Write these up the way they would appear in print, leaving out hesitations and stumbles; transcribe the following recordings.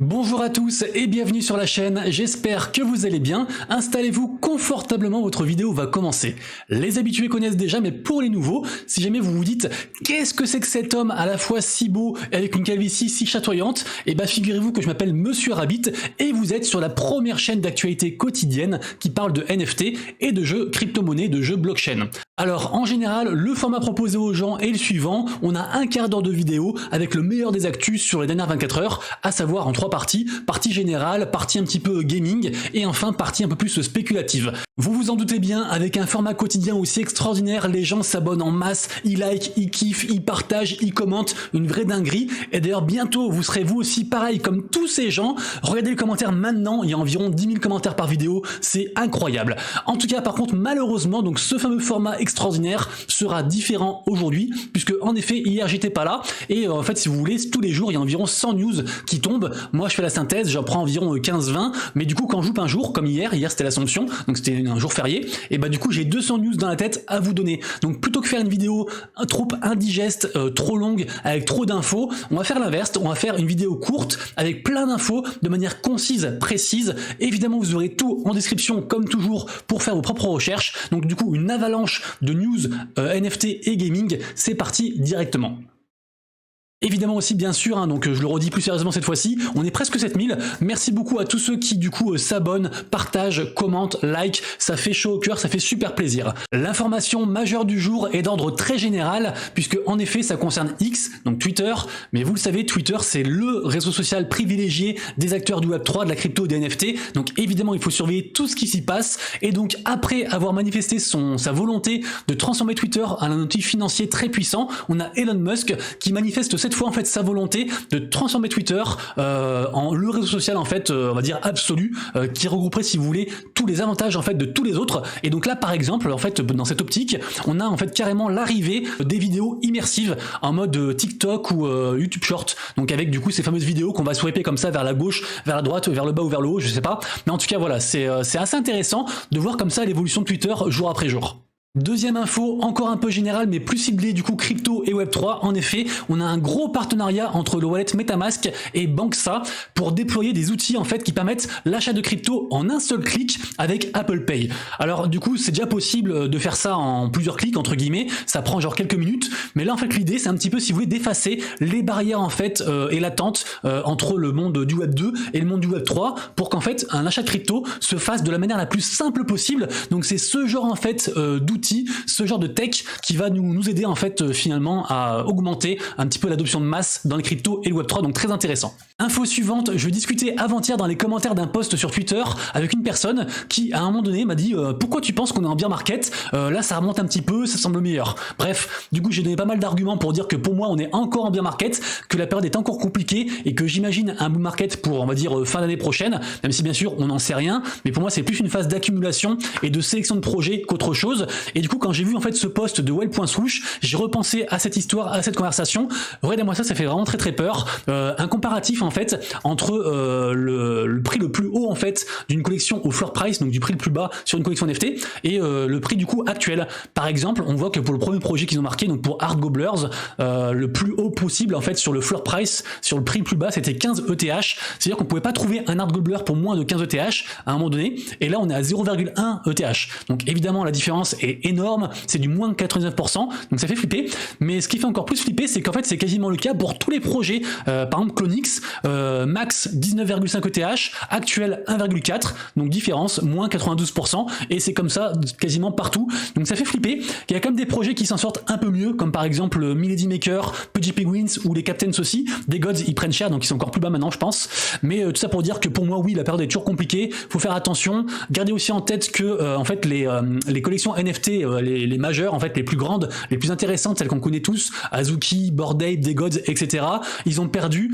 Bonjour à tous et bienvenue sur la chaîne, j'espère que vous allez bien. Installez-vous confortablement, votre vidéo va commencer. Les habitués connaissent déjà, mais pour les nouveaux, si jamais vous vous dites « Qu'est-ce que c'est que cet homme à la fois si beau et avec une calvitie si chatoyante ?» Eh bien figurez-vous que je m'appelle Monsieur Rabbit et vous êtes sur la première chaîne d'actualité quotidienne qui parle de NFT et de jeux crypto-monnaies, de jeux blockchain. Alors en général, le format proposé aux gens est le suivant, on a un quart d'heure de vidéo avec le meilleur des actus sur les dernières 24 heures, à savoir en 3 parties, partie générale, partie un petit peu gaming et enfin partie un peu plus spéculative. Vous vous en doutez bien, avec un format quotidien aussi extraordinaire, les gens s'abonnent en masse, ils likent, ils kiffent, ils partagent, ils commentent, une vraie dinguerie. Et d'ailleurs bientôt vous serez vous aussi pareil comme tous ces gens. Regardez les commentaires maintenant, il y a environ 10 000 commentaires par vidéo, c'est incroyable. En tout cas par contre malheureusement donc ce fameux format extraordinaire sera différent aujourd'hui, puisque en effet hier j'étais pas là et en fait si vous voulez tous les jours il y a environ 100 news qui tombent. Moi je fais la synthèse, j'en prends environ 15-20, mais du coup quand je loupe un jour comme hier c'était l'Assomption, donc c'était un jour férié, et bah du coup j'ai 200 news dans la tête à vous donner. Donc plutôt que faire une vidéo trop indigeste, trop longue, avec trop d'infos, on va faire l'inverse, on va faire une vidéo courte avec plein d'infos de manière concise, précise. Évidemment vous aurez tout en description comme toujours pour faire vos propres recherches. Donc du coup une avalanche de news NFT et gaming, c'est parti directement. Évidemment aussi bien sûr, donc je le redis plus sérieusement cette fois-ci, on est presque 7000, merci beaucoup à tous ceux qui du coup s'abonnent, partagent, commentent, like, ça fait chaud au cœur, ça fait super plaisir. L'information majeure du jour est d'ordre très général, puisque en effet ça concerne X, donc Twitter, mais vous le savez, Twitter c'est le réseau social privilégié des acteurs du Web3, de la crypto, des NFT, donc évidemment il faut surveiller tout ce qui s'y passe, et donc après avoir manifesté sa volonté de transformer Twitter en un outil financier très puissant, on a Elon Musk qui manifeste cette fois en fait sa volonté de transformer Twitter en le réseau social en fait on va dire absolu qui regrouperait si vous voulez tous les avantages en fait de tous les autres. Et donc là par exemple en fait dans cette optique on a en fait carrément l'arrivée des vidéos immersives en mode TikTok ou YouTube Short, donc avec du coup ces fameuses vidéos qu'on va swiper comme ça vers la gauche, vers la droite, vers le bas ou vers le haut, je sais pas, mais en tout cas voilà c'est assez intéressant de voir comme ça l'évolution de Twitter jour après jour. Deuxième info, encore un peu générale mais plus ciblée du coup crypto et Web3, en effet on a un gros partenariat entre le wallet Metamask et Banksa pour déployer des outils en fait qui permettent l'achat de crypto en un seul clic avec Apple Pay. Alors du coup c'est déjà possible de faire ça en plusieurs clics entre guillemets, ça prend genre quelques minutes, mais là en fait l'idée c'est un petit peu si vous voulez d'effacer les barrières en fait et l'attente entre le monde du Web 2 et le monde du Web 3 pour qu'en fait un achat de crypto se fasse de la manière la plus simple possible. Donc c'est ce genre en fait d'outils, ce genre de tech qui va nous aider en fait finalement à augmenter un petit peu l'adoption de masse dans les cryptos et le Web3, donc très intéressant. Info suivante, je discutais avant-hier dans les commentaires d'un post sur Twitter avec une personne qui à un moment donné m'a dit pourquoi tu penses qu'on est en bear market, là ça remonte un petit peu, ça semble meilleur. Bref, du coup j'ai donné pas mal d'arguments pour dire que pour moi on est encore en bear market, que la période est encore compliquée et que j'imagine un bull market pour on va dire fin d'année prochaine, même si bien sûr on n'en sait rien, mais pour moi c'est plus une phase d'accumulation et de sélection de projets qu'autre chose. Et du coup quand j'ai vu en fait ce post de well.swoosh, j'ai repensé à cette histoire, à cette conversation. Regardez-moi ça fait vraiment très peur. Un comparatif en fait entre le prix le plus haut en fait d'une collection au floor price, donc du prix le plus bas sur une collection NFT, et le prix du coup actuel. Par exemple on voit que pour le premier projet qu'ils ont marqué, donc pour Art Gobblers, le plus haut possible en fait sur le floor price, sur le prix le plus bas c'était 15 ETH, c'est-à-dire qu'on pouvait pas trouver un Art Gobbler pour moins de 15 ETH à un moment donné, et là on est à 0,1 ETH. Donc évidemment la différence est énorme, c'est du moins de 99%, donc ça fait flipper. Mais ce qui fait encore plus flipper, c'est qu'en fait c'est quasiment le cas pour tous les projets. Par exemple Clonix, max 19,5 ETH, actuel 1,4, donc différence moins 92%, et c'est comme ça quasiment partout. Donc ça fait flipper. Il y a quand même des projets qui s'en sortent un peu mieux, comme par exemple Milady Maker, Pudgy Penguins ou les Captains aussi. Des gods ils prennent cher, donc ils sont encore plus bas maintenant je pense. Mais tout ça pour dire que pour moi oui la période est toujours compliquée, faut faire attention. Gardez aussi en tête que en fait les collections NFT, les majeures en fait les plus grandes, les plus intéressantes, celles qu'on connaît tous, Azuki, Bored Ape, des gods, etc. Ils ont perdu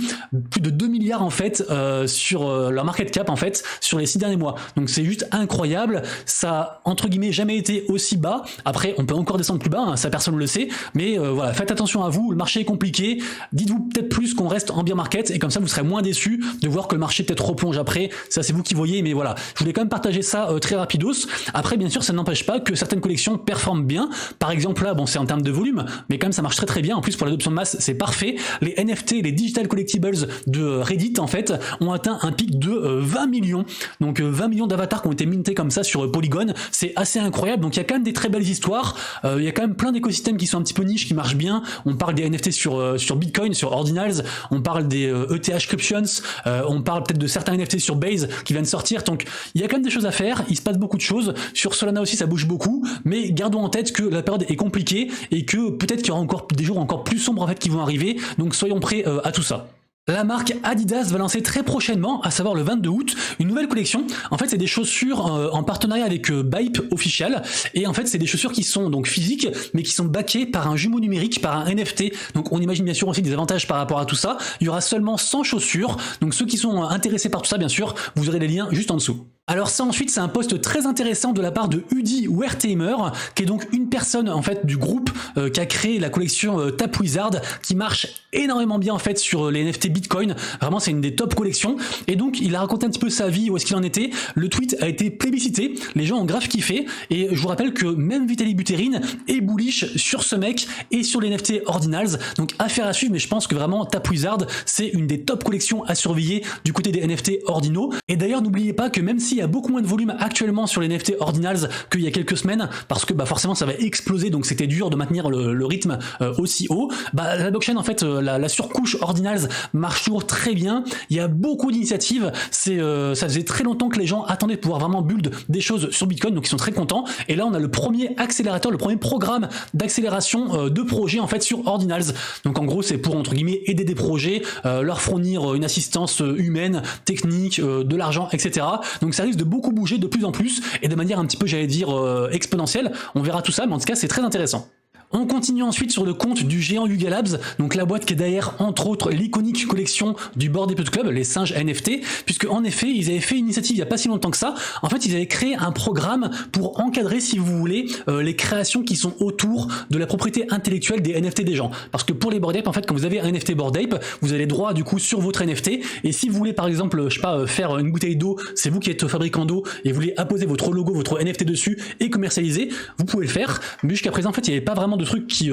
plus de 2 milliards en fait sur leur market cap en fait sur les 6 derniers mois. Donc c'est juste incroyable, ça entre guillemets jamais été aussi bas. Après on peut encore descendre plus bas, hein, ça personne ne le sait, mais voilà, faites attention à vous, le marché est compliqué, dites-vous peut-être plus qu'on reste en bear market et comme ça vous serez moins déçus de voir que le marché peut-être replonge après, ça c'est vous qui voyez, mais voilà, je voulais quand même partager ça très rapidos. Après bien sûr ça n'empêche pas que certaines collections collection performent bien. Par exemple là, bon c'est en termes de volume, mais quand même ça marche très très bien. En plus pour l'adoption de masse, c'est parfait. Les NFT, les Digital Collectibles de Reddit en fait, ont atteint un pic de 20 millions. Donc 20 millions d'avatars qui ont été mintés comme ça sur Polygon, c'est assez incroyable. Donc il y a quand même des très belles histoires. Il y a quand même plein d'écosystèmes qui sont un petit peu niches, qui marchent bien. On parle des NFT sur Bitcoin, sur Ordinals. On parle des ETHscriptions. On parle peut-être de certains NFT sur Base qui viennent sortir. Donc il y a quand même des choses à faire. Il se passe beaucoup de choses. Sur Solana aussi, ça bouge beaucoup. Mais gardons en tête que la période est compliquée et que peut-être qu'il y aura encore des jours encore plus sombres en fait qui vont arriver. Donc soyons prêts à tout ça. La marque Adidas va lancer très prochainement, à savoir le 22 août, une nouvelle collection. En fait, c'est des chaussures en partenariat avec Bape Official. Et en fait, c'est des chaussures qui sont donc physiques, mais qui sont backées par un jumeau numérique, par un NFT. Donc, on imagine bien sûr aussi des avantages par rapport à tout ça. Il y aura seulement 100 chaussures. Donc, ceux qui sont intéressés par tout ça, bien sûr, vous aurez les liens juste en dessous. Alors ça ensuite c'est un post très intéressant de la part de Udi Wertheimer, qui est donc une personne en fait du groupe qui a créé la collection Tap Wizard, qui marche énormément bien en fait sur les NFT Bitcoin. Vraiment c'est une des top collections. Et donc il a raconté un petit peu sa vie, où est-ce qu'il en était. Le tweet a été plébiscité, les gens ont grave kiffé. Et je vous rappelle que même Vitaly Buterin est bullish sur ce mec et sur les NFT Ordinals. Donc affaire à suivre, mais je pense que vraiment Tap Wizard c'est une des top collections à surveiller du côté des NFT Ordinaux. Et d'ailleurs n'oubliez pas que même si il y a beaucoup moins de volume actuellement sur les NFT Ordinals qu'il y a quelques semaines, parce que forcément ça va exploser, donc c'était dur de maintenir le rythme aussi haut. La blockchain en fait, la surcouche Ordinals marche toujours très bien. Il y a beaucoup d'initiatives. Ça faisait très longtemps que les gens attendaient de pouvoir vraiment build des choses sur Bitcoin, donc ils sont très contents. Et là on a le premier accélérateur, le premier programme d'accélération de projets en fait sur Ordinals. Donc en gros c'est pour entre guillemets aider des projets, leur fournir une assistance humaine, technique, de l'argent, etc. Donc ça risque de beaucoup bouger de plus en plus et de manière un petit peu, j'allais dire, exponentielle. On verra tout ça, mais en tout cas c'est très intéressant. On continue ensuite sur le compte du géant Yuga Labs, donc la boîte qui est derrière entre autres l'iconique collection du Bored Ape Club, les singes NFT, puisque en effet ils avaient fait une initiative il n'y a pas si longtemps que ça. En fait ils avaient créé un programme pour encadrer, si vous voulez, les créations qui sont autour de la propriété intellectuelle des NFT des gens. Parce que pour les Bored Ape, en fait quand vous avez un NFT Bored Ape, vous avez droit du coup sur votre NFT, et si vous voulez par exemple, je sais pas, faire une bouteille d'eau, c'est vous qui êtes fabricant d'eau et vous voulez apposer votre logo, votre NFT dessus et commercialiser, vous pouvez le faire. Mais jusqu'à présent en fait il n'y avait pas vraiment de trucs qui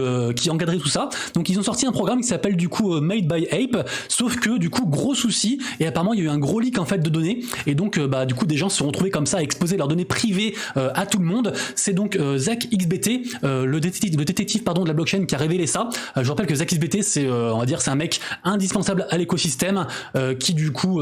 encadraient tout ça. Donc ils ont sorti un programme qui s'appelle du coup Made by Ape, sauf que du coup gros souci, et apparemment il y a eu un gros leak en fait de données, et donc du coup des gens se sont retrouvés comme ça à exposer leurs données privées à tout le monde. C'est donc ZachXBT, le détective de la blockchain, qui a révélé ça. Je rappelle que ZachXBT c'est on va dire c'est un mec indispensable à l'écosystème, qui du coup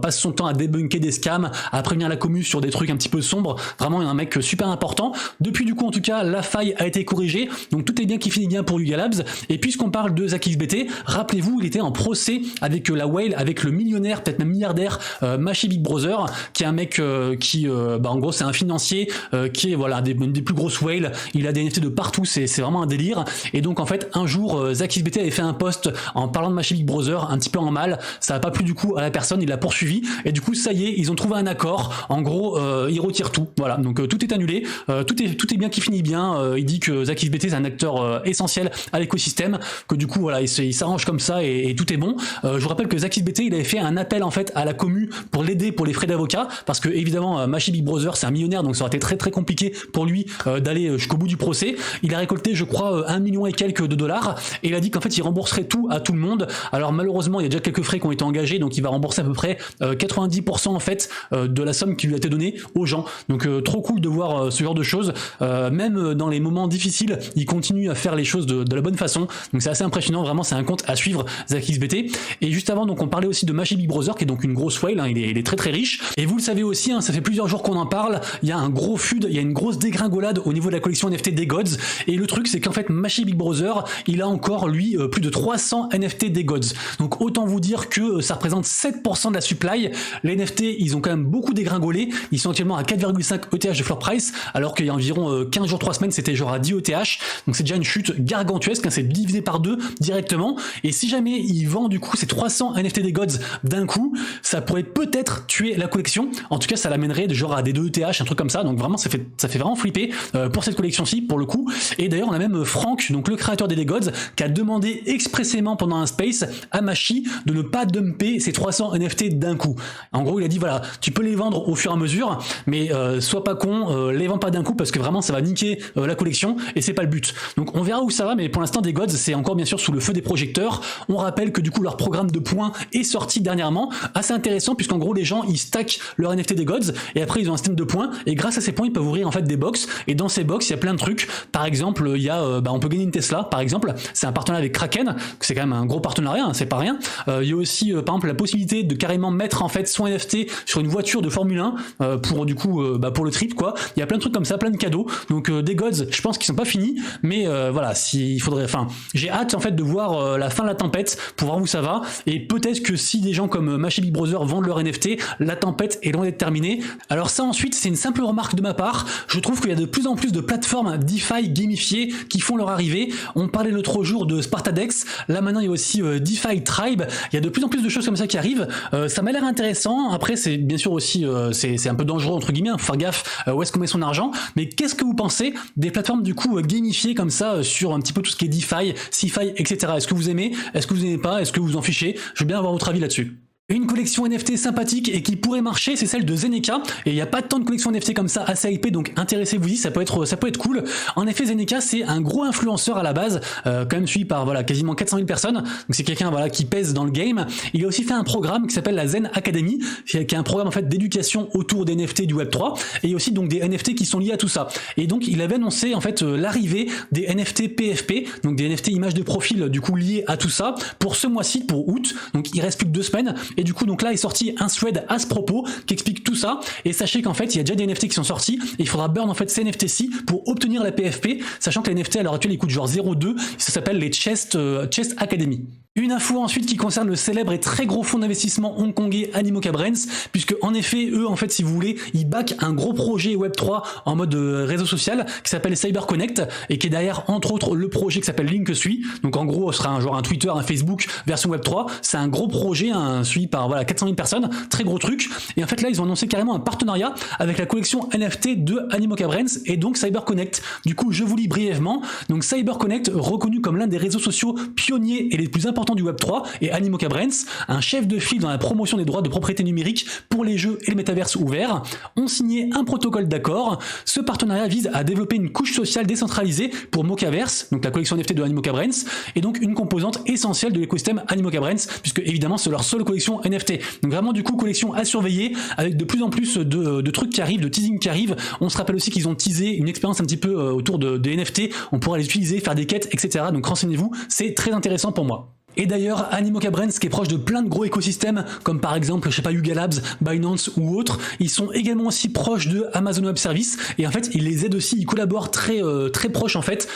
passe son temps à débunker des scams, à prévenir la commu sur des trucs un petit peu sombres. Vraiment un mec super important. Depuis du coup en tout cas la faille a été corrigée, donc tout est bien qui finit bien pour Yuga Labs. Et puisqu'on parle de ZachXBT, rappelez-vous il était en procès avec la whale, avec le millionnaire, peut-être même milliardaire Machi Big Brother, qui est un mec qui en gros c'est un financier qui est voilà une des plus grosses whales. Il a des NFT de partout, c'est vraiment un délire. Et donc en fait un jour ZachXBT avait fait un post en parlant de Machi Big Brother un petit peu en mal, ça a pas plu du coup à la personne, il l'a poursuivi, et du coup ça y est, ils ont trouvé un accord. En gros ils retirent tout, voilà, donc tout est annulé, tout est bien qui finit bien. Il dit que ZachXBT c'est un acteur essentiel à l'écosystème, que du coup voilà il s'arrange comme ça et tout est bon. Je vous rappelle que ZachXBT il avait fait un appel en fait à la commu pour l'aider pour les frais d'avocat, parce que évidemment Machi Big Brother c'est un millionnaire, donc ça aurait été très très compliqué pour lui d'aller jusqu'au bout du procès. Il a récolté je crois 1 million et quelques de dollars, et il a dit qu'en fait il rembourserait tout à tout le monde. Alors malheureusement il y a déjà quelques frais qui ont été engagés, donc il va rembourser à peu près 90% en fait de la somme qui lui a été donnée aux gens. Donc trop cool de voir ce genre de choses, même dans les moments difficiles il continue à faire les choses de la bonne façon, donc c'est assez impressionnant. Vraiment c'est un compte à suivre, ZachXBT. Et juste avant donc on parlait aussi de Machi Big Brother, qui est donc une grosse whale, il est très très riche, et vous le savez aussi, ça fait plusieurs jours qu'on en parle, il y a un gros FUD, il y a une grosse dégringolade au niveau de la collection NFT des Gods. Et le truc c'est qu'en fait Machi Big Brother il a encore lui plus de 300 NFT des Gods, donc autant vous dire que ça représente 7% de la supply. Les NFT ils ont quand même beaucoup dégringolé, ils sont actuellement à 4,5 ETH de floor price, alors qu'il y a environ 15 jours 3 semaines c'était genre à 10 10 ETH, donc c'est déjà une chute gargantuesque, hein, c'est divisé par 2 directement, et si jamais il vend du coup ces 300 NFT des Gods d'un coup, ça pourrait peut-être tuer la collection. En tout cas, ça l'amènerait de genre à des 2 ETH, un truc comme ça, donc vraiment ça fait vraiment flipper pour cette collection-ci pour le coup. Et d'ailleurs on a même Franck, donc le créateur des Gods, qui a demandé expressément pendant un space à Machi de ne pas dumper ces 300 NFT d'un coup. En gros il a dit voilà, tu peux les vendre au fur et à mesure, mais sois pas con, les vends pas d'un coup parce que vraiment ça va niquer la collection et c'est pas le but. Donc on verra où ça va, mais pour l'instant des Gods c'est encore bien sûr sous le feu des projecteurs. On rappelle que du coup leur programme de points est sorti dernièrement, assez intéressant puisqu'en gros les gens ils stackent leur NFT des Gods et après ils ont un système de points et grâce à ces points ils peuvent ouvrir en fait des box, et dans ces box il y a plein de trucs. Par exemple il y a on peut gagner une Tesla par exemple, c'est un partenariat avec Kraken, c'est quand même un gros partenariat, hein, c'est pas rien. Il y a aussi par exemple la possibilité de carrément mettre en fait son NFT sur une voiture de Formule 1 pour du coup pour le trip quoi. Il y a plein de trucs comme ça, plein de cadeaux. Donc des Gods, je pense qu'ils sont pas finis, mais voilà, il faudrait, j'ai hâte en fait de voir la fin de la tempête pour voir où ça va, et peut-être que si des gens comme Machi Big Brother vendent leur NFT, la tempête est loin d'être terminée. Alors ça ensuite, c'est une simple remarque de ma part, je trouve qu'il y a de plus en plus de plateformes DeFi gamifiées qui font leur arrivée. On parlait l'autre jour de Spartadex, là maintenant il y a aussi DeFi Tribe, il y a de plus en plus de choses comme ça qui arrivent, ça m'a l'air intéressant. Après c'est bien sûr aussi c'est un peu dangereux entre guillemets, faut faire gaffe où est-ce qu'on met son argent, mais qu'est-ce que vous pensez des plateformes du coup gamifiées comme ça sur un petit peu tout ce qui est DeFi, CeFi, etc. Est-ce que vous aimez, est-ce que vous aimez pas, est-ce que vous en fichez? Je veux bien avoir votre avis là-dessus. Une collection NFT sympathique et qui pourrait marcher, c'est celle de Zeneca, et il n'y a pas tant de collections NFT comme ça assez hypées, donc intéressez-vous-y, ça peut être cool. En effet, Zeneca c'est un gros influenceur à la base, quand même suivi par voilà quasiment 400 000 personnes, donc c'est quelqu'un voilà qui pèse dans le game. Il a aussi fait un programme qui s'appelle la Zen Academy, qui est un programme en fait d'éducation autour des NFT du Web3, et il y a aussi donc des NFT qui sont liés à tout ça. Et donc il avait annoncé en fait l'arrivée des NFT PFP, donc des NFT images de profil du coup liées à tout ça, pour ce mois-ci, pour août, donc il reste plus que 2 semaines. Et du coup, donc là est sorti un thread à ce propos qui explique tout ça. Et sachez qu'en fait, il y a déjà des NFT qui sont sortis et il faudra burn en fait ces NFT-ci pour obtenir la PFP, sachant que les NFT à l'heure actuelle ils coûtent genre 0,2. Ça s'appelle les Chest Academy. Une info ensuite qui concerne le célèbre et très gros fonds d'investissement hongkongais Animoca Brands, puisque en effet eux en fait si vous voulez ils backent un gros projet Web3 en mode réseau social qui s'appelle CyberConnect et qui est derrière entre autres le projet qui s'appelle Linksuite. Donc en gros ce sera un Twitter, un Facebook version Web3. C'est un gros projet, suivi par voilà 400 000 personnes, très gros truc. Et en fait là ils ont annoncé carrément un partenariat avec la collection NFT de Animoca Brands et donc CyberConnect. Du coup je vous lis brièvement. Donc CyberConnect, reconnu comme l'un des réseaux sociaux pionniers et les plus importants du Web3, et Animoca Brands, un chef de file dans la promotion des droits de propriété numérique pour les jeux et le métaverse ouverts, ont signé un protocole d'accord. Ce partenariat vise à développer une couche sociale décentralisée pour Mocaverse, donc la collection NFT de Animoca Brands, et donc une composante essentielle de l'écosystème Animoca Brands, puisque évidemment c'est leur seule collection NFT. Donc vraiment du coup collection à surveiller, avec de plus en plus de trucs qui arrivent, de teasing qui arrivent. On se rappelle aussi qu'ils ont teasé une expérience un petit peu autour des NFT, on pourra les utiliser, faire des quêtes, etc. Donc renseignez-vous, c'est très intéressant pour moi. Et d'ailleurs, Animoca Brands, qui est proche de plein de gros écosystèmes, comme par exemple, je sais pas, Yuga Labs, Binance ou autres, ils sont également aussi proches de Amazon Web Services, et en fait, ils les aident aussi, ils collaborent très proches en fait,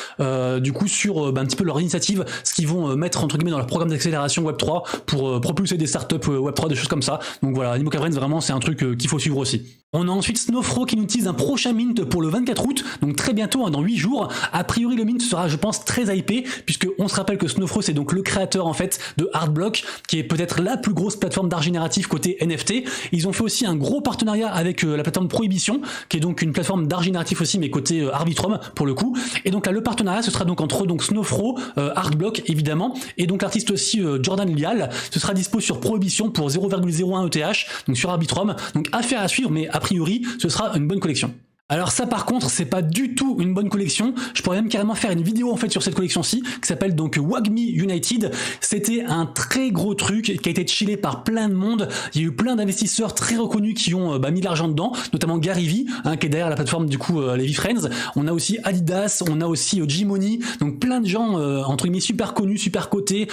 du coup, sur un petit peu leur initiative, ce qu'ils vont mettre entre guillemets dans leur programme d'accélération Web3 pour propulser des startups Web3, des choses comme ça. Donc voilà, Animoca Brands, vraiment, c'est un truc qu'il faut suivre aussi. On a ensuite Snowfro qui nous tease un prochain mint pour le 24 août, donc très bientôt, dans 8 jours. A priori, le mint sera, je pense, très hypé, puisque on se rappelle que Snowfro, c'est donc le créateur en fait de Artblock, qui est peut-être la plus grosse plateforme d'art génératif côté NFT. Ils ont fait aussi un gros partenariat avec la plateforme Prohibition, qui est donc une plateforme d'art génératif aussi, mais côté Arbitrum pour le coup. Et donc là, le partenariat, ce sera donc entre Snowfro, Artblock évidemment, et donc l'artiste aussi Jordan Lial. Ce sera dispo sur Prohibition pour 0,01 ETH, donc sur Arbitrum. Donc affaire à suivre, mais a priori, ce sera une bonne collection. Alors ça par contre c'est pas du tout une bonne collection, je pourrais même carrément faire une vidéo en fait sur cette collection-ci qui s'appelle donc WAGMI United. C'était un très gros truc qui a été chillé par plein de monde, il y a eu plein d'investisseurs très reconnus qui ont mis l'argent dedans, notamment Gary Vee qui est derrière la plateforme du coup les VeeFriends. On a aussi Adidas, on a aussi G-Money, donc plein de gens entre guillemets super connus, super cotés,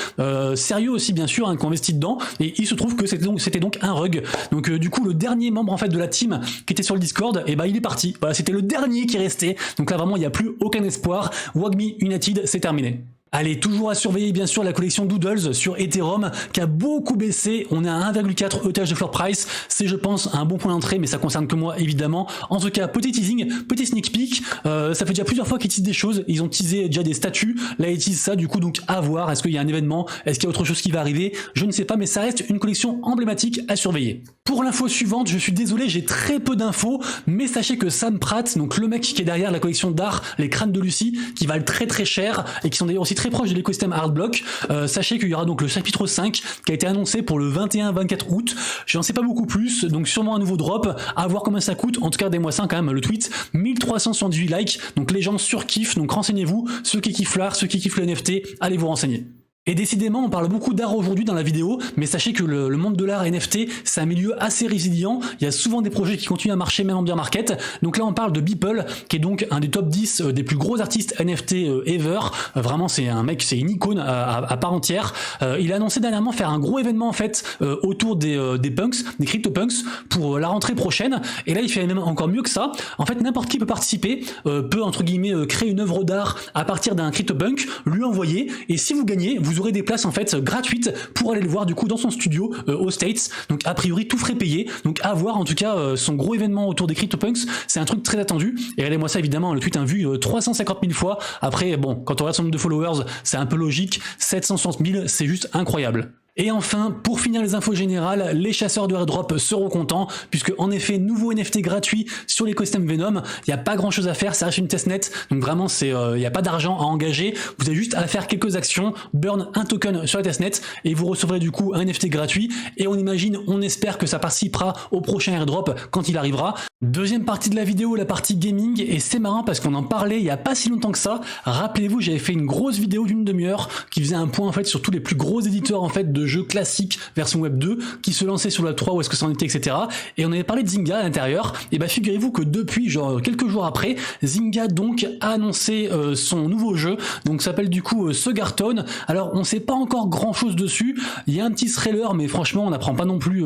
sérieux aussi bien sûr qui ont investi dedans, et il se trouve que c'était donc un rug. Donc du coup le dernier membre en fait de la team qui était sur le Discord, et il est parti. Voilà, c'était le dernier qui restait. Donc là vraiment il n'y a plus aucun espoir. WAGMI United, c'est terminé. Allez, toujours à surveiller bien sûr la collection Doodles sur Ethereum qui a beaucoup baissé, on est à 1,4 ETH de floor price, c'est je pense un bon point d'entrée mais ça concerne que moi évidemment. En tout cas, petit teasing, petit sneak peek, ça fait déjà plusieurs fois qu'ils teasent des choses, ils ont teasé déjà des statuts, là ils teasent ça du coup donc à voir, est-ce qu'il y a un événement, est-ce qu'il y a autre chose qui va arriver, je ne sais pas mais ça reste une collection emblématique à surveiller. Pour l'info suivante, je suis désolé, j'ai très peu d'infos, mais sachez que Sam Pratt, donc le mec qui est derrière la collection d'art, les crânes de Lucie, qui valent très cher et qui sont d'ailleurs aussi très proches de l'écosystème Artblock, sachez qu'il y aura donc le chapitre 5 qui a été annoncé pour le 21-24 août, je n'en sais pas beaucoup plus, donc sûrement un nouveau drop, à voir combien ça coûte, en tout cas regardez-moi ça quand même, le tweet, 1378 likes, donc les gens surkiffent, donc renseignez-vous, ceux qui kiffent l'art, ceux qui kiffent le NFT, allez vous renseigner. Et décidément, on parle beaucoup d'art aujourd'hui dans la vidéo, mais sachez que le monde de l'art NFT, c'est un milieu assez résilient, il y a souvent des projets qui continuent à marcher même en bear market, donc là on parle de Beeple, qui est donc un des top 10 des plus gros artistes NFT ever, vraiment c'est un mec, c'est une icône à part entière, il a annoncé dernièrement faire un gros événement en fait autour des punks, des CryptoPunks, pour la rentrée prochaine, et là il fait même encore mieux que ça, en fait n'importe qui peut participer, peut entre guillemets créer une œuvre d'art à partir d'un CryptoPunk, lui envoyer, et si vous gagnez, vous aurez des places en fait gratuites pour aller le voir du coup dans son studio aux States, donc a priori tout frais payé, donc à voir en tout cas son gros événement autour des CryptoPunks, c'est un truc très attendu, et regardez-moi ça évidemment, le tweet a vu 350 000 fois, après bon, quand on regarde son nombre de followers, c'est un peu logique, 760 000, c'est juste incroyable. Et enfin, pour finir les infos générales, les chasseurs de airdrop seront contents, puisque en effet, nouveau NFT gratuit sur l'écosystème Venom, il n'y a pas grand chose à faire, ça reste une testnet, donc vraiment il n'y a pas d'argent à engager, vous avez juste à faire quelques actions, burn un token sur la testnet, et vous recevrez du coup un NFT gratuit, et on imagine, on espère que ça participera au prochain airdrop quand il arrivera. Deuxième partie de la vidéo, la partie gaming, et c'est marrant parce qu'on en parlait il n'y a pas si longtemps que ça, rappelez-vous, j'avais fait une grosse vidéo d'une demi-heure qui faisait un point en fait sur tous les plus gros éditeurs en fait de jeux classiques version web 2 qui se lançaient sur la 3, où est-ce que ça en était, etc. Et on avait parlé de Zynga à l'intérieur, et bah figurez-vous que depuis genre quelques jours après, Zynga donc a annoncé son nouveau jeu, donc ça s'appelle du coup Sugartone. Alors on sait pas encore grand chose dessus, il y a un petit trailer mais franchement on n'apprend pas non plus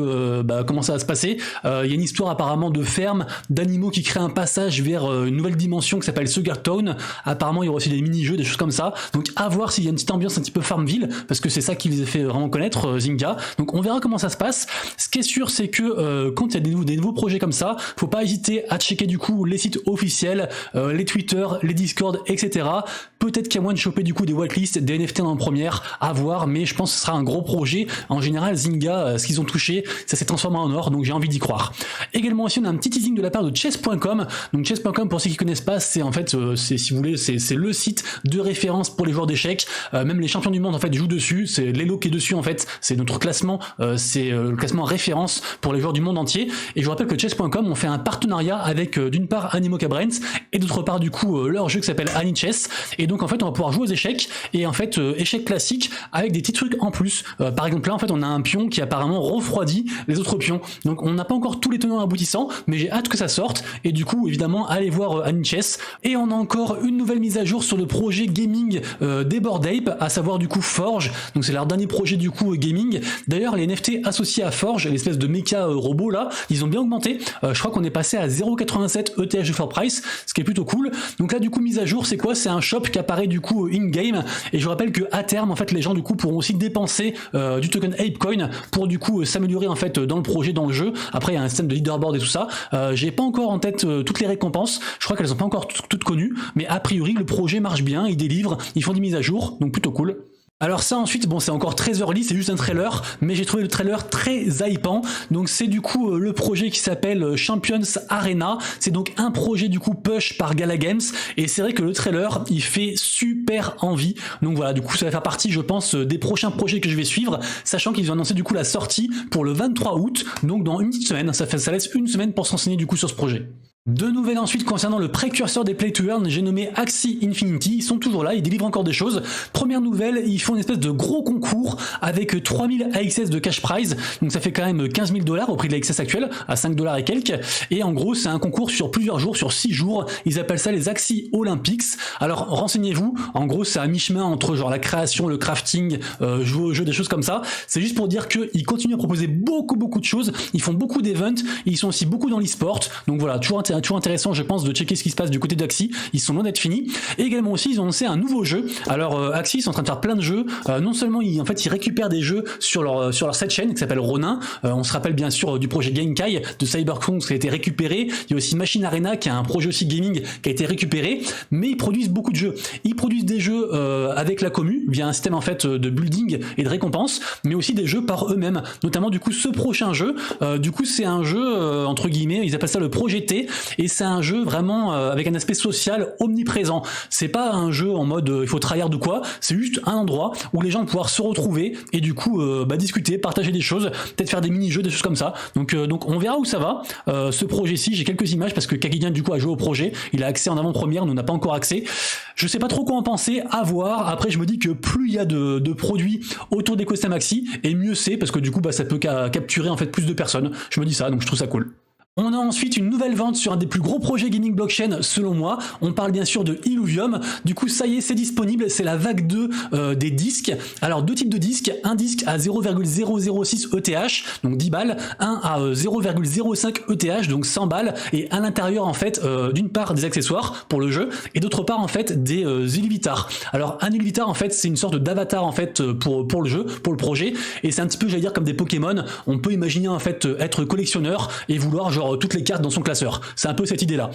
comment ça va se passer, il y a une histoire apparemment de ferme, d'animaux qui créent un passage vers une nouvelle dimension qui s'appelle Sugartone, apparemment il y aura aussi des mini-jeux, des choses comme ça, donc à voir s'il y a une petite ambiance un petit peu Farmville, parce que c'est ça qui les a fait vraiment connaître Zynga, donc on verra comment ça se passe. Ce qui est sûr c'est que quand il y a des nouveaux projets comme ça, faut pas hésiter à checker du coup les sites officiels, les Twitter, les Discord, etc. Peut-être qu'il y a moyen de choper du coup des whitelists, des NFT en première, à voir, mais je pense que ce sera un gros projet. En général Zynga, ce qu'ils ont touché, ça s'est transformé en or, donc j'ai envie d'y croire. Également aussi on a un petit teasing de la part de chess.com, donc chess.com pour ceux qui connaissent pas, c'est en fait, c'est si vous voulez, c'est le site de référence pour les joueurs d'échecs, même les champions du monde en fait jouent dessus, c'est l'Elo qui est dessus en fait, c'est notre classement, c'est le classement référence pour les joueurs du monde entier, et je vous rappelle que chess.com ont fait un partenariat avec d'une part Animoca Brands, et d'autre part du coup leur jeu qui s'appelle AniChess, et donc en fait on va pouvoir jouer aux échecs, et en fait échecs classiques avec des petits trucs en plus, par exemple là en fait on a un pion qui apparemment refroidit les autres pions, donc on n'a pas encore tous les tenants aboutissants, mais j'ai hâte que ça sorte, et du coup évidemment allez voir AniChess. Et on a encore une nouvelle mise à jour sur le projet gaming des Bored Ape, à savoir du coup Forge, donc c'est leur dernier projet du coup gaming. D'ailleurs les NFT associés à Forge, l'espèce de méca robot là, ils ont bien augmenté, je crois qu'on est passé à 0,87 ETH de floor price, ce qui est plutôt cool. Donc là du coup mise à jour c'est quoi, c'est un shop qui apparaît du coup in-game, et je vous rappelle que à terme en fait les gens du coup pourront aussi dépenser du token Apecoin pour du coup s'améliorer en fait dans le projet, dans le jeu. Après il y a un système de leaderboard et tout ça, j'ai pas encore en tête toutes les récompenses, je crois qu'elles sont pas encore toutes connues, mais a priori le projet marche bien, ils délivrent, ils font des mises à jour, donc plutôt cool. Alors ça ensuite, bon c'est encore très early, c'est juste un trailer, mais j'ai trouvé le trailer très hypant, donc c'est du coup le projet qui s'appelle Champions Arena, c'est donc un projet du coup push par Gala Games, et c'est vrai que le trailer il fait super envie, donc voilà, du coup ça va faire partie je pense des prochains projets que je vais suivre, sachant qu'ils ont annoncé du coup la sortie pour le 23 août, donc dans une petite semaine, ça laisse une semaine pour s'enseigner du coup sur ce projet. Deux nouvelles ensuite concernant le précurseur des Play to Earn, j'ai nommé Axie Infinity, ils sont toujours là, ils délivrent encore des choses. Première nouvelle, ils font une espèce de gros concours avec 3000 AXS de cash prize, donc ça fait quand même 15 000 $ au prix de l'AXS actuel, à 5 $ et quelques, et en gros c'est un concours sur plusieurs jours, sur 6 jours, ils appellent ça les Axie Olympics. Alors renseignez-vous, en gros c'est à mi-chemin entre genre la création, le crafting, jouer au jeu, des choses comme ça, c'est juste pour dire qu'ils continuent à proposer beaucoup de choses, ils font beaucoup d'events, ils sont aussi beaucoup dans l'e-sport, donc voilà, toujours intéressant toujours intéressant, je pense, de checker ce qui se passe du côté d'Axie. Ils sont loin d'être finis. Et également aussi, ils ont lancé un nouveau jeu. Alors Axie, ils sont en train de faire plein de jeux. Non seulement ils récupèrent des jeux sur leur cette chaîne qui s'appelle Ronin. On se rappelle bien sûr du projet Genkai de Cyberpunk qui a été récupéré. Il y a aussi Machine Arena qui a un projet aussi gaming qui a été récupéré. Mais ils produisent beaucoup de jeux. Ils produisent des jeux avec la commu via un système en fait de building et de récompense, mais aussi des jeux par eux-mêmes. Notamment du coup ce prochain jeu. Du coup c'est un jeu entre guillemets, ils appellent ça le Projet T, et c'est un jeu vraiment avec un aspect social omniprésent. C'est pas un jeu en mode il faut tryhard ou quoi, c'est juste un endroit où les gens vont pouvoir se retrouver et du coup discuter, partager des choses, peut-être faire des mini-jeux, des choses comme ça. Donc on verra où ça va. Ce projet-ci, j'ai quelques images parce que Kagigan du coup a joué au projet, il a accès en avant-première, nous on n'a pas encore accès. Je sais pas trop quoi en penser, à voir. Après je me dis que plus il y a de produits autour d'Ecosystem Axie, et mieux c'est, parce que du coup ça peut capturer en fait plus de personnes. Je me dis ça, donc je trouve ça cool. On a ensuite une nouvelle vente sur un des plus gros projets gaming blockchain selon moi. On parle bien sûr de Illuvium. Du coup ça y est, c'est disponible, c'est la vague 2 des disques. Alors deux types de disques, un disque à 0,006 ETH, donc 10 balles, un à 0,05 ETH, donc 100 balles, et à l'intérieur en fait d'une part des accessoires pour le jeu, et d'autre part en fait des Illuvitar. Alors un Illuvitar en fait c'est une sorte d'avatar en fait pour le jeu, pour le projet, et c'est un petit peu j'allais dire comme des Pokémon. On peut imaginer en fait être collectionneur et vouloir genre toutes les cartes dans son classeur. C'est un peu cette idée là.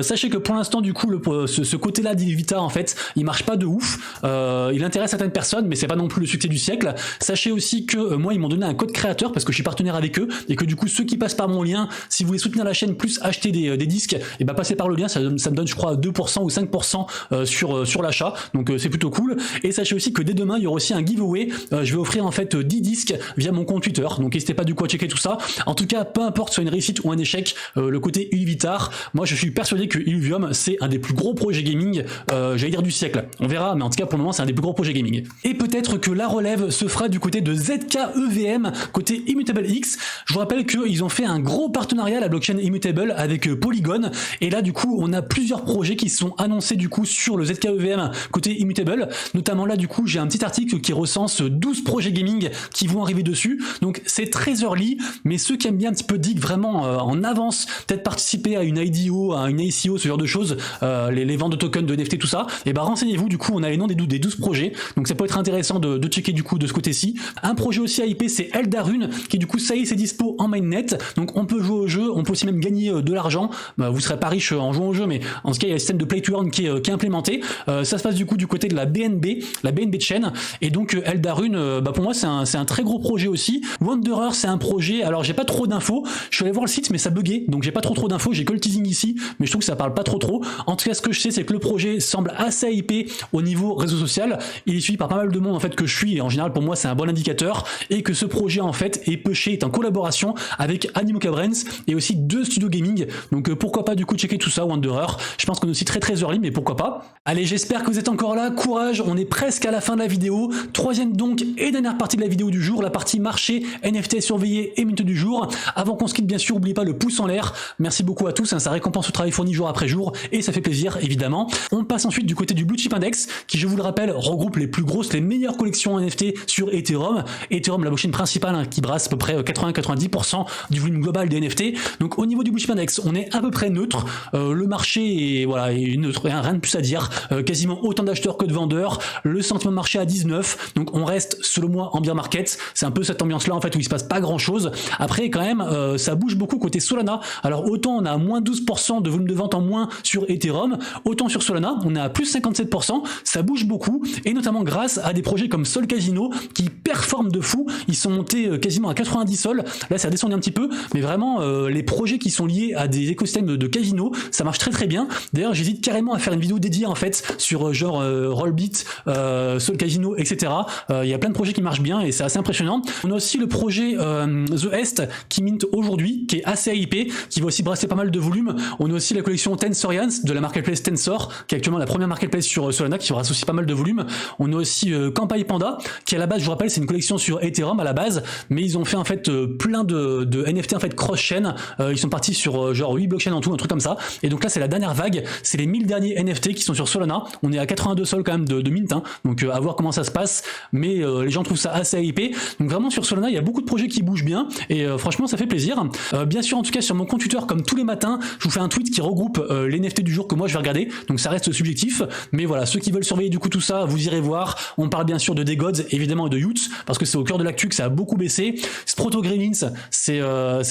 Sachez que pour l'instant du coup ce côté là d'Illuvitar en fait il marche pas de ouf. Il intéresse certaines personnes mais c'est pas non plus le succès du siècle. Sachez aussi que moi ils m'ont donné un code créateur parce que je suis partenaire avec eux, et que du coup ceux qui passent par mon lien, si vous voulez soutenir la chaîne plus acheter des disques, et passez par le lien, ça me donne je crois 2% ou 5% sur l'achat, donc c'est plutôt cool. Et sachez aussi que dès demain il y aura aussi un giveaway. Je vais offrir en fait 10 disques via mon compte Twitter, donc n'hésitez pas du coup à checker tout ça. En tout cas peu importe soit une réussite ou un échec, le côté Illuvitar, moi je suis persuadé que Illuvium c'est un des plus gros projets gaming, j'allais dire du siècle, on verra, mais en tout cas pour le moment c'est un des plus gros projets gaming. Et peut-être que la relève se fera du côté de ZKEVM, côté Immutable X. Je vous rappelle qu'ils ont fait un gros partenariat, la blockchain Immutable, avec Polygon, et là du coup on a plusieurs projets qui sont annoncés du coup sur le ZKEVM côté Immutable, notamment là du coup j'ai un petit article qui recense 12 projets gaming qui vont arriver dessus, donc c'est très early, mais ceux qui aiment bien un petit peu dig vraiment en avance, peut-être participer à une IDO, à une ICO, ce genre de choses, les ventes de tokens, de NFT, tout ça, et renseignez-vous, du coup on a les noms des 12 projets, donc ça peut être intéressant de checker du coup de ce côté-ci. Un projet aussi à IP c'est Eldarune, qui du coup ça y est c'est dispo en mainnet, donc on peut jouer au jeu, on peut aussi même gagner de l'argent, vous serez pas riche en jouant au jeu, mais en ce cas il y a le système de play to earn qui est implémenté. Ça se passe du coup du côté de la BNB chain, et donc Eldarune, pour moi c'est un très gros projet aussi. Wanderer c'est un projet, alors j'ai pas trop d'infos, je suis allé voir le site mais ça buguait, donc j'ai pas trop d'infos, j'ai que le teasing ici, mais je trouve que ça parle pas trop. En tout cas ce que je sais c'est que le projet semble assez hypé au niveau réseau social, il est suivi par pas mal de monde en fait que je suis, et en général pour moi c'est un bon indicateur, et que ce projet en fait est en collaboration avec Animoca Brands et aussi 2 studios gaming, donc pourquoi pas du coup checker tout ça. Wanderer, je pense qu'on est aussi très early, mais pourquoi pas. Allez, j'espère que vous êtes encore là, courage, on est presque à la fin de la vidéo, troisième donc et dernière partie de la vidéo du jour, la partie marché, NFT surveillé et minute du jour. Avant qu'on se quitte bien sûr, n'oubliez pas le pouce en l'air, merci beaucoup à tous, ça récompense le travail fourni jour après jour, et ça fait plaisir évidemment. On passe ensuite du côté du Blue Chip Index, qui je vous le rappelle regroupe les plus grosses, les meilleures collections NFT sur Ethereum, la blockchain principale qui brasse à peu près 80-90% du volume global des NFT. Donc au niveau du Blue Chip Index, on est à peu près neutre, le marché est neutre, rien de plus à dire, quasiment autant d'acheteurs que de vendeurs, le sentiment de marché à 19, donc on reste selon moi en bear market, c'est un peu cette ambiance là en fait où il se passe pas grand chose. Après quand même ça bouge beaucoup côté Solana, alors autant on a moins 12% de volume de vente en moins sur Ethereum, autant sur Solana on est à plus 57%, ça bouge beaucoup, et notamment grâce à des projets comme Sol Casino qui performent de fou, ils sont montés quasiment à 90 sols, là ça a descendu un petit peu, mais vraiment les projets qui sont liés à des écosystèmes de casino, ça marche très bien. D'ailleurs j'hésite carrément à faire une vidéo dédiée en fait sur genre Rollbit, Sol Casino, etc. Il y a plein de projets qui marchent bien et c'est assez impressionnant. On a aussi le projet The Est qui mint aujourd'hui, qui est assez hypé, qui va aussi brasser pas mal de volume. On a aussi la collection Tensorians de la marketplace Tensor, qui est actuellement la première marketplace sur Solana, qui brasse aussi pas mal de volume. On a aussi Kampai Panda, qui à la base, je vous rappelle, c'est une collection sur Ethereum à la base, mais ils ont fait en fait plein de NFT en fait cross-chain. Ils sont partis sur genre 8 blockchains en tout, un truc comme ça. Et donc là, c'est la dernière vague, c'est les 1000 derniers NFT qui sont sur Solana. On est à 82 sols quand même de mint, donc à voir comment ça se passe, mais les gens trouvent ça assez hypé. Donc vraiment sur Solana, il y a beaucoup de projets qui bougent bien, et franchement, ça fait plaisir. Bien sûr, en tout cas sur mon compte Twitter comme tous les matins, je vous fais un tweet qui regroupe les NFT du jour que moi je vais regarder, donc ça reste subjectif, mais voilà, ceux qui veulent surveiller du coup tout ça, vous irez voir. On parle bien sûr de DeGods évidemment et de Youths, parce que c'est au cœur de l'actu que ça a beaucoup baissé. Sproto Gremlins, c'est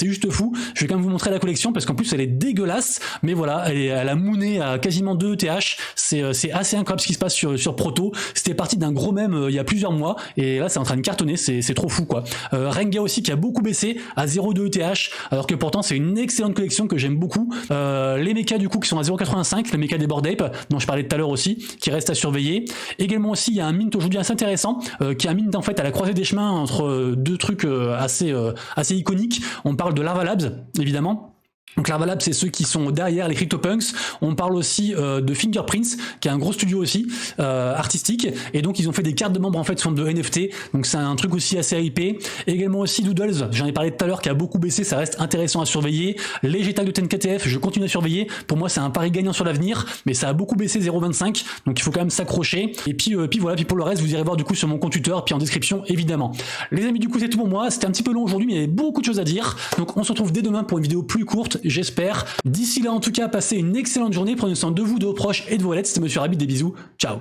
juste fou. Je vais quand même vous montrer la collection parce qu'en plus elle est dégueulasse, mais voilà, elle a mooné à quasiment 2 ETH. C'est assez incroyable ce qui se passe sur Proto. C'était parti d'un gros mème il y a plusieurs mois et là c'est en train de cartonner, c'est trop fou quoi. Renga aussi qui a beaucoup baissé à 0,2 ETH, alors que pourtant c'est une excellente collection que j'aime beaucoup. Les mechas du coup qui sont à 0,85, les mechas des Bored Ape dont je parlais tout à l'heure aussi, qui restent à surveiller. Également aussi il y a un mint aujourd'hui assez intéressant, qui est un mint en fait à la croisée des chemins entre deux trucs assez iconiques. On parle de Larva Labs évidemment. Donc Larva Labs, c'est ceux qui sont derrière les CryptoPunks. On parle aussi de Fingerprints, qui est un gros studio aussi, artistique. Et donc ils ont fait des cartes de membres en fait sont de NFT. Donc c'est un truc aussi assez hypé. Également aussi Doodles, j'en ai parlé tout à l'heure, qui a beaucoup baissé, ça reste intéressant à surveiller. Les GTAG de 10KTF, je continue à surveiller. Pour moi c'est un pari gagnant sur l'avenir, mais ça a beaucoup baissé 0,25. Donc il faut quand même s'accrocher. Et puis voilà, puis pour le reste, vous irez voir du coup sur mon compte Twitter, puis en description évidemment. Les amis, du coup c'est tout pour moi. C'était un petit peu long aujourd'hui, mais il y avait beaucoup de choses à dire. Donc on se retrouve dès demain pour une vidéo plus courte, j'espère. D'ici là, en tout cas, passez une excellente journée. Prenez soin de vous, de vos proches et de vos wallets. C'était Monsieur Rabbit, des bisous. Ciao.